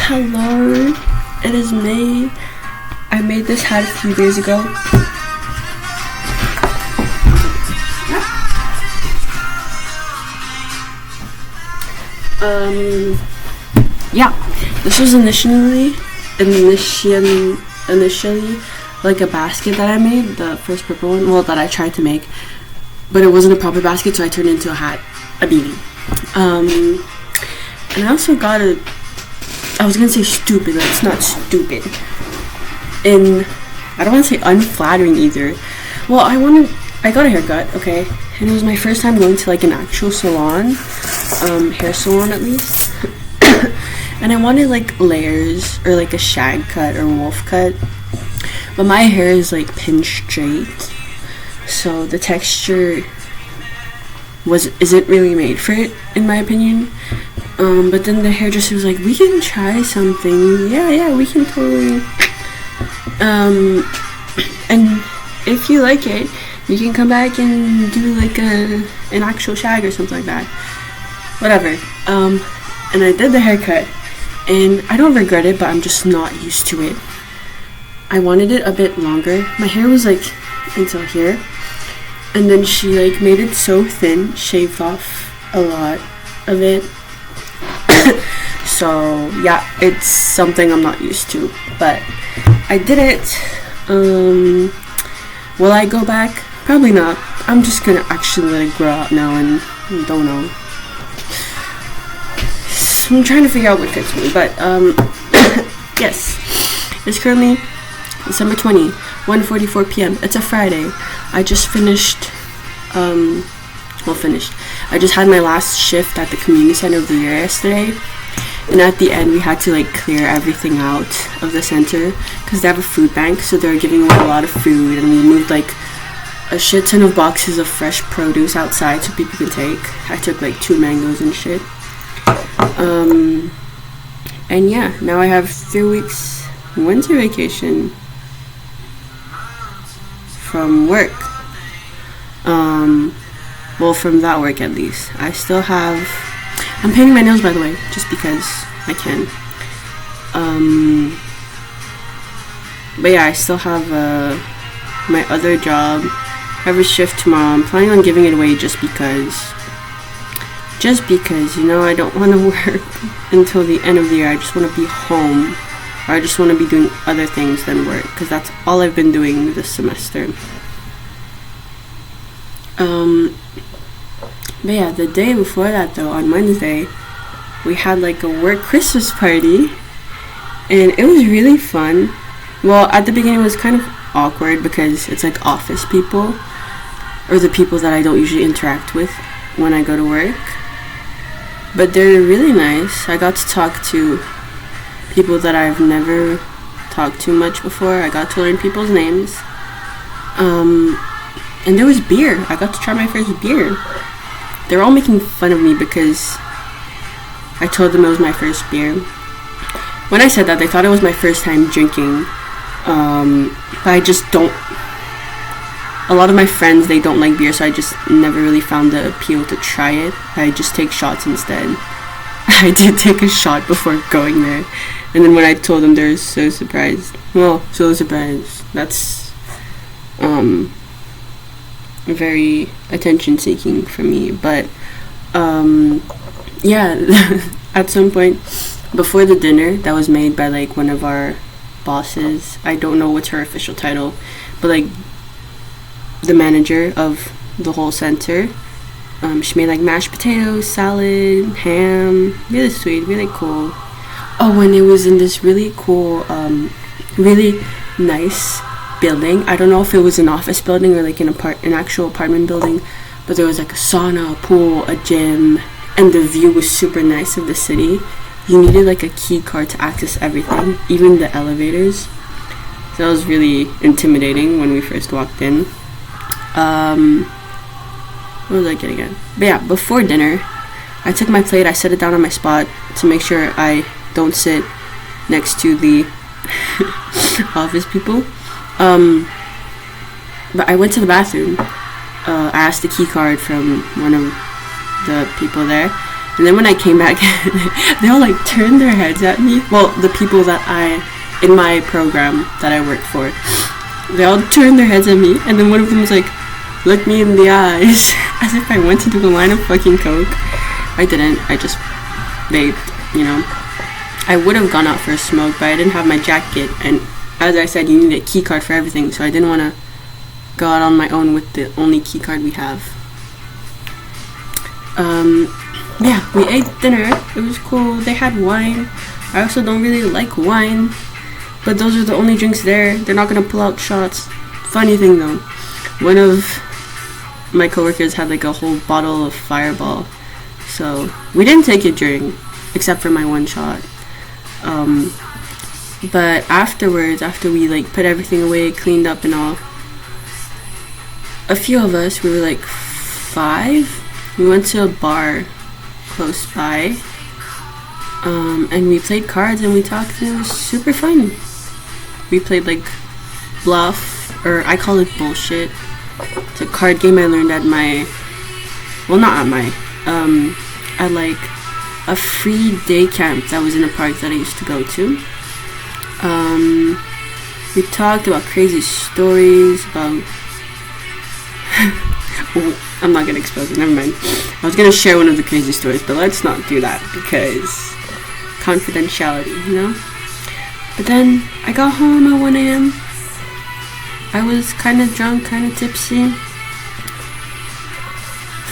Hello, it is May. I made this hat a few days ago. Yeah, this was initially like a basket that I made, the first purple one, well, that I tried to make, but it wasn't a proper basket, so I turned it into a hat, a beanie. And I also got I was gonna say stupid, but it's not stupid. And I don't want to say unflattering either. Well, I got a haircut, okay, and it was my first time going to like an actual salon, hair salon at least. And I wanted like layers or like a shag cut or wolf cut, but my hair is like pin straight, so the texture isn't really made for it in my opinion. But then the hairdresser was like, we can try something. Yeah, we can totally. And if you like it, you can come back and do like an actual shag or something like that. Whatever. And I did the haircut, and I don't regret it, but I'm just not used to it. I wanted it a bit longer. My hair was like until here, and then she like made it so thin, shaved off a lot of it. So yeah, it's something I'm not used to, but I did it. Will I go back? Probably not. I'm just gonna actually let it grow out now, and don't know. So I'm trying to figure out what fits me, but yes, it's currently December 20, 1:44 p.m. It's a Friday. I just finished. I just had my last shift at the community center of the year yesterday, and at the end we had to like clear everything out of the center because they have a food bank, so they're giving away a lot of food, and we moved like a shit ton of boxes of fresh produce outside so people can take. I took like 2 mangoes and shit. And yeah, now I have 3 weeks winter vacation from work. Well, from that work at least. I'm painting my nails, by the way, just because I can. But yeah, I still have my other job. I have a shift tomorrow. I'm planning on giving it away just because, you know, I don't want to work until the end of the year. I just want to be home, or I just want to be doing other things than work, because that's all I've been doing this semester. But yeah, the day before that though, on Wednesday, we had like a work Christmas party, and it was really fun. Well, at the beginning it was kind of awkward because it's like office people, or the people that I don't usually interact with when I go to work, but they're really nice. I got to talk to people that I've never talked to much before. I got to learn people's names. And there was beer. I got to try my first beer. They're all making fun of me because I told them it was my first beer. When I said that, they thought it was my first time drinking. But I just don't. A lot of my friends, they don't like beer, so I just never really found the appeal to try it. I just take shots instead. I did take a shot before going there. And then when I told them, they were so surprised. Well, so surprised. That's very attention-seeking for me, but yeah. At some point before the dinner that was made by like one of our bosses, I don't know what's her official title, but like the manager of the whole center, she made like mashed potatoes, salad, ham, really sweet, really cool. Oh, and it was in this really cool, really nice building. I don't know if it was an office building or like an actual apartment building, but there was like a sauna, a pool, a gym, and the view was super nice of the city. You needed like a key card to access everything, even the elevators. So that was really intimidating when we first walked in. What was I getting at? But yeah, before dinner, I took my plate, I set it down on my spot to make sure I don't sit next to the office people. But I went to the bathroom. I asked the key card from one of the people there, And then when I came back, they all like turned their heads at me. Well, the people that in my program that I worked for, they all turned their heads at me. And then one of them was like, look me in the eyes, as if I went to do a line of fucking coke. I didn't. I just vaped, you know. I would have gone out for a smoke, but I didn't have my jacket. And as I said, you need a key card for everything. So I didn't want to go out on my own with the only key card we have. Yeah, we ate dinner. It was cool. They had wine. I also don't really like wine, but those are the only drinks there. They're not gonna pull out shots. Funny thing though, one of my coworkers had like a whole bottle of Fireball, so we didn't take it during, except for my one shot. But afterwards, after we like put everything away, cleaned up and all, a few of us, we were like 5. We went to a bar close by, and we played cards and we talked, and it was super fun. We played like bluff, or I call it bullshit. It's a card game I learned at my, well, not at my, at like a free day camp that was in a park that I used to go to. We talked about crazy stories, about well, I'm not gonna expose it, never mind. I was gonna share one of the crazy stories, but let's not do that because confidentiality, you know? But then I got home at 1 a.m. I was kind of drunk, kind of tipsy.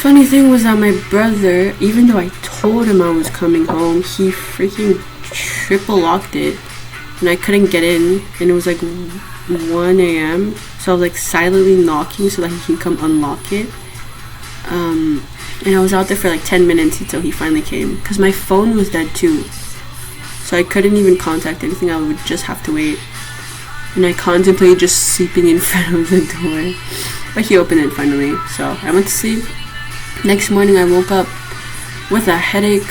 Funny thing was that my brother, even though I told him I was coming home, he freaking triple locked it and I couldn't get in, and it was like 1 a.m. So I was like silently knocking so that he can come unlock it. And I was out there for like 10 minutes until he finally came, because my phone was dead too, so I couldn't even contact anything. I would just have to wait, and I contemplated just sleeping in front of the door, but he opened it finally, so I went to sleep. Next morning I woke up with a headache.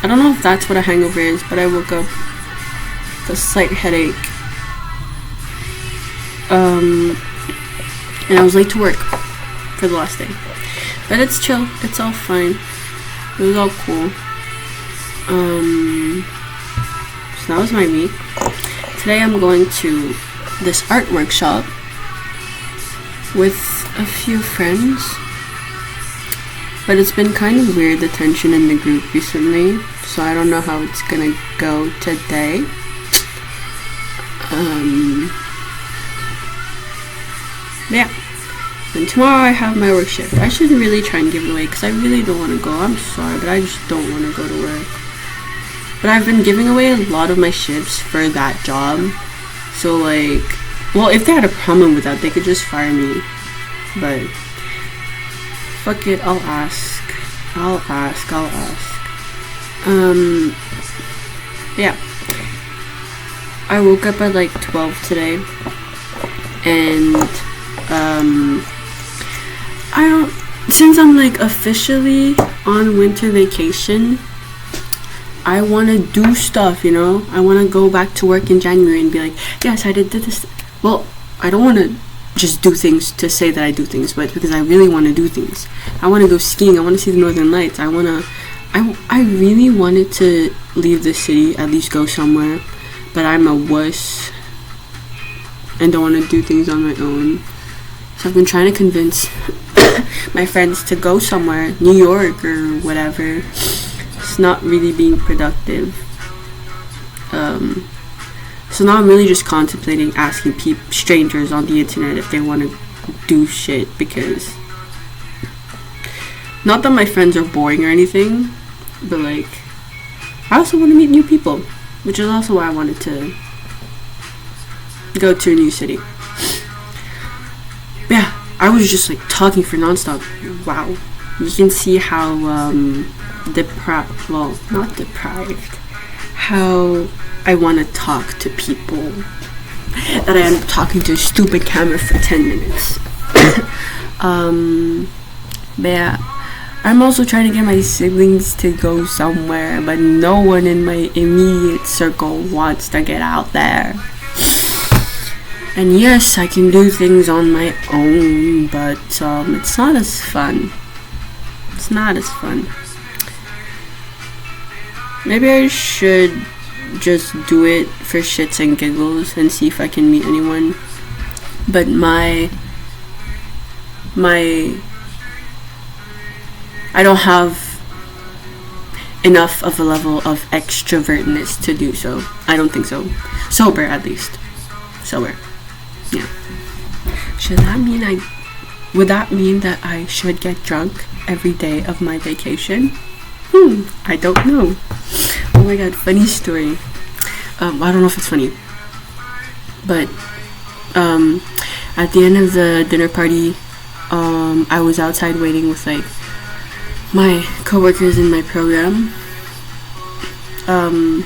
I don't know if that's what a hangover is, but I woke up with a slight headache, and I was late to work for the last day. But it's chill, it's all fine. It was all cool. So that was my week. Today I'm going to this art workshop with a few friends. But it's been kind of weird, the tension in the group recently. So I don't know how it's gonna go today. Yeah. And tomorrow I have my work shift. I should really try and give it away because I really don't want to go. I'm sorry, but I just don't want to go to work. But I've been giving away a lot of my shifts for that job. So like, well, if they had a problem with that, they could just fire me. But fuck it, I'll ask. Yeah. I woke up at like 12 today. And since I'm like officially on winter vacation, I want to do stuff, you know? I want to go back to work in January and be like, yes, I did this. Well, I don't want to just do things to say that I do things, but because I really want to do things. I want to go skiing. I want to see the Northern Lights. I really wanted to leave the city, at least go somewhere, but I'm a wuss and don't want to do things on my own. So I've been trying to convince my friends to go somewhere, New York or whatever. It's not really being productive. So now I'm really just contemplating asking strangers on the internet if they want to do shit, because not that my friends are boring or anything, but like I also want to meet new people, which is also why I wanted to go to a new city. Yeah, I was just like talking for nonstop. Wow, you can see how how I want to talk to people, that I end up talking to a stupid camera for 10 minutes. But yeah, I'm also trying to get my siblings to go somewhere, but no one in my immediate circle wants to get out there. And yes, I can do things on my own, but it's not as fun. It's not as fun. maybe I should just do it for shits and giggles and see if I can meet anyone. But my I don't have enough of a level of extrovertness to do so. I don't think so. Sober, at least. Sober. Yeah. Would that mean that I should get drunk every day of my vacation? I don't know. Oh my god, funny story. I don't know if it's funny, but at the end of the dinner party, I was outside waiting with like my coworkers in my program. I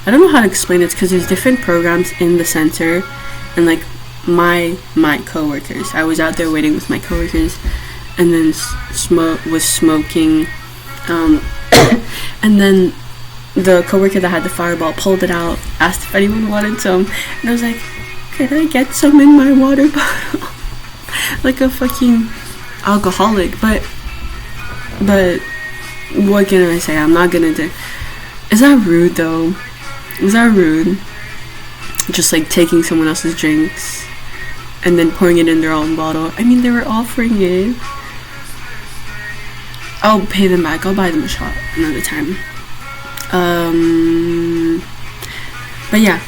don't know how to explain it because there's different programs in the center, and like my coworkers. I was out there waiting with my coworkers, and then was smoking, and then the coworker that had the fireball pulled it out, asked if anyone wanted some, and I was like, "Could I get some in my water bottle?" Like a fucking alcoholic, but what can I say? I'm not gonna do. Is that rude though? Is that rude? Just like taking someone else's drinks and then pouring it in their own bottle. I mean, they were offering it. I'll pay them back. I'll buy them a shot another time. But yeah,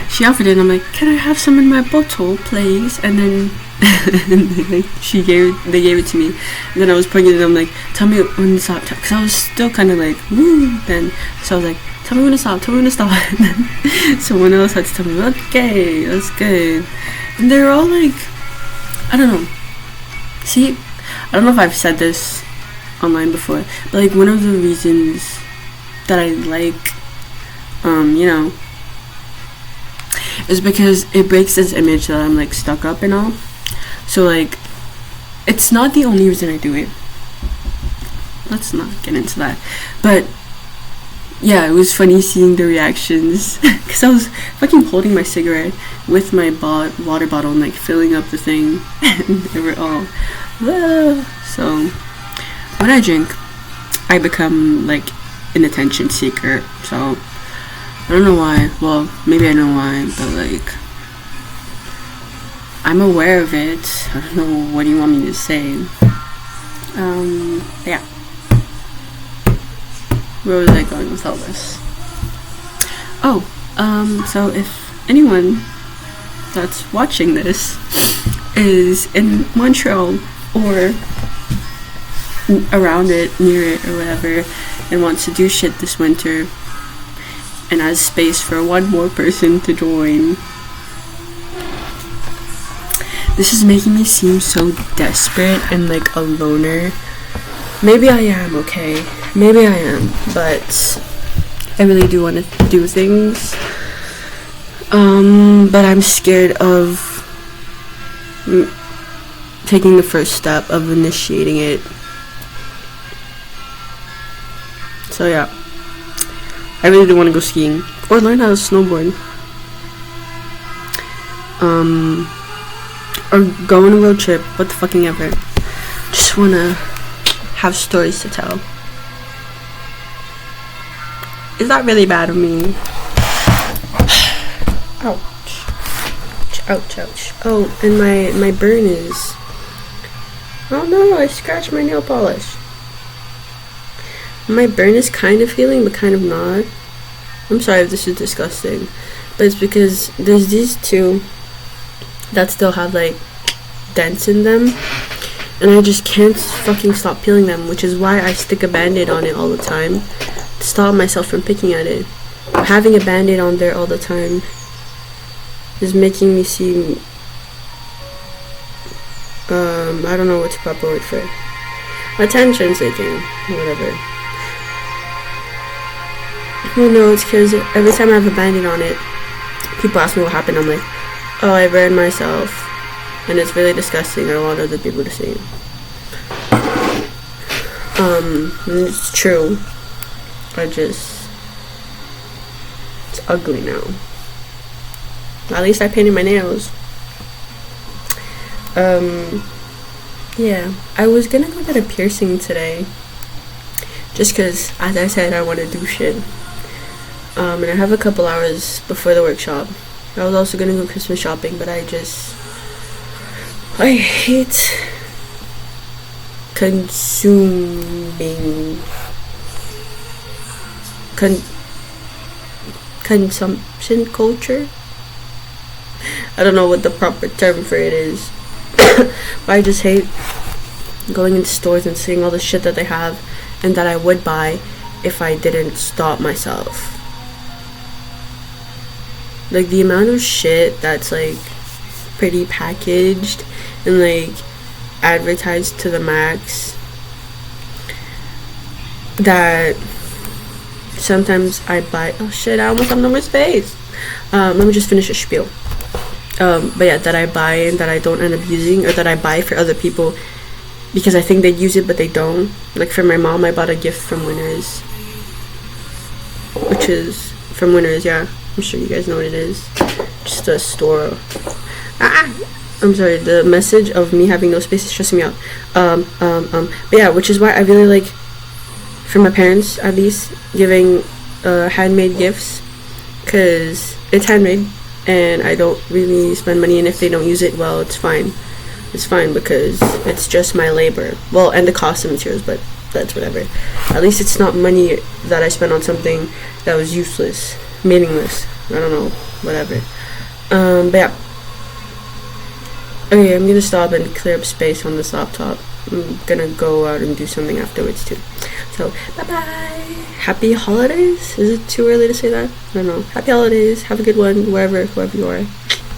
she offered it, and I'm like, "Can I have some in my bottle, please?" And then they gave it to me, and then I was pouring it in. I'm like, "Tell me when to stop," because I was still kind of like, "Woo!" Then so I was like, "Tell me when to stop. Tell me when to stop." And then someone else had to tell me, "Okay, that's good." And they were all like, I don't know. See, I don't know if I've said this online before, but like one of the reasons that I like, is because it breaks this image that I'm like stuck up and all. So like, it's not the only reason I do it. Let's not get into that. But yeah, it was funny seeing the reactions because I was fucking holding my cigarette with my water bottle and like filling up the thing, and they were all, whoa. So when I drink, I become like an attention seeker. So I don't know why. Well, maybe I know why, but like, I'm aware of it. I don't know, what do you want me to say? Yeah. Where was I going with all this? Oh, so if anyone that's watching this is in Montreal or around it, near it, or whatever, and wants to do shit this winter, and has space for one more person to join. This is making me seem so desperate and like a loner. Maybe I am, okay? Maybe I am, but I really do want to do things. But I'm scared of taking the first step of initiating it. So yeah, I really do want to go skiing or learn how to snowboard. Or go on a road trip, what the fucking ever. Just wanna have stories to tell. Is that really bad of me? Ouch. Ouch, ouch. Oh, and my burn is... Oh no, I scratched my nail polish. My burn is kind of healing, but kind of not. I'm sorry if this is disgusting, but it's because there's these two that still have like dents in them, and I just can't fucking stop peeling them, which is why I stick a band-aid on it all the time to stop myself from picking at it. Having a band-aid on there all the time is making me seem I don't know what's the proper word for it. Attention seeking, whatever. Who knows, because every time I have a band-aid on it, people ask me what happened. I'm like, oh, I burned myself, and it's really disgusting. I don't want other people to see. It's true. It's ugly now. At least I painted my nails. Yeah, I was gonna go get a piercing today, just because, as I said, I want to do shit. And I have a couple hours before the workshop. I was also gonna go Christmas shopping, but I hate consuming consumption culture. I don't know what the proper term for it is. But I just hate going into stores and seeing all the shit that they have and that I would buy if I didn't stop myself. Like, the amount of shit that's like pretty packaged and like advertised to the max, that sometimes I buy. Oh shit, I almost have no more space. Let me just finish a spiel. But yeah, that I buy and that I don't end up using, or that I buy for other people because I think they'd use it but they don't. Like, for my mom, I bought a gift from Winners, which is from Winners. Yeah, I'm sure you guys know what it is. Just a store. I'm sorry, the message of me having no space is stressing me out. But yeah, which is why I really like, for my parents at least, giving handmade gifts, because it's handmade and I don't really spend money, and if they don't use it, well, it's fine. It's fine because it's just my labor. Well, and the cost of materials, but that's whatever. At least it's not money that I spent on something that was useless, meaningless. I don't know, whatever. But yeah. Okay, I'm gonna stop and clear up space on this laptop. I'm gonna go out and do something afterwards too. So, bye-bye. Happy holidays? Is it too early to say that? I don't know. Happy holidays. Have a good one, whoever you are.